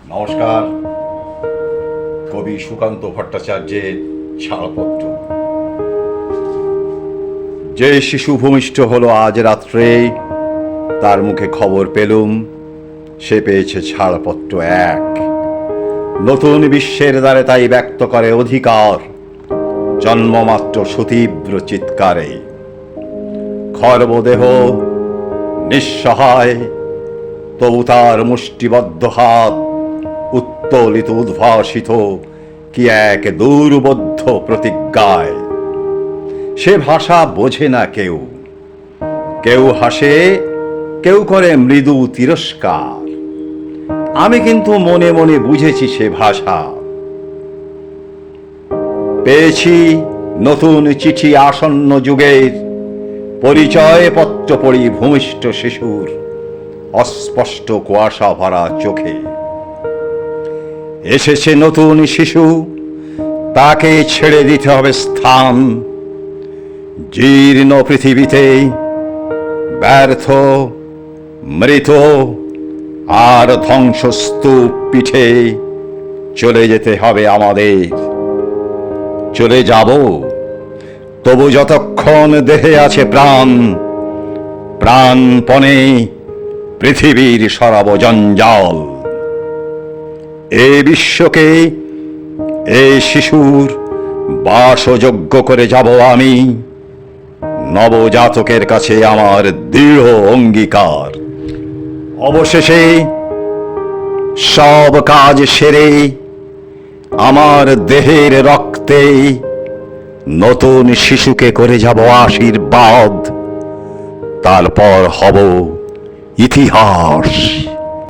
নমস্কার। কবি সুকান্ত ভট্টাচার্যের ছাড়পত্র। যে শিশু ভূমিষ্ঠ হলো আজ রাত্রে, তার মুখে খবর পেলুম সে পেয়েছে ছাড়পত্র 1। নতুন বিশ্বের দ্বারে তাই ব্যক্ত করে অধিকার, জন্মমাত্র সুতীব্র চিৎকারে। খর্বদেহ নিঃসহায়, তবু তার মুষ্টিবদ্ধ হাত উত্তোলিত উদ্ভাসিত কি এক দুর্বোধ্য প্রতিজ্ঞায়। সে ভাষা বোঝে না কেউ, কেউ হাসে, কেউ করে মৃদু তিরস্কার। আমি কিন্তু মনে মনে বুঝেছি সে ভাষা। পেয়েছি নতুন চিঠি আসন্ন যুগের, পরিচয় পত্র পড়ি ভূমিষ্ঠ শিশুর অস্পষ্ট কুয়াশা ভরা চোখে। এসেছে নতুন শিশু, তাকে ছেড়ে দিতে হবে স্থান। জীর্ণ পৃথিবীতে ব্যর্থ, মৃত আর ধ্বংসস্তূপ পিঠে চলে যেতে হবে আমাদের। চলে যাব, তবু যতক্ষণ দেহে আছে প্রাণ, প্রাণপণে পৃথিবীর সরাব জঞ্জাল। এ বিশ্বকে এ শিশুর বাসযোগ্য করে যাব আমি। নবজাতকের কাছে আমার দৃঢ় অঙ্গীকার। অবশেষে সব কাজ সেরে আমার দেহের রক্তে নতুন শিশুকে করে যাব আশীর্বাদ। তারপর হব ইতিহাস।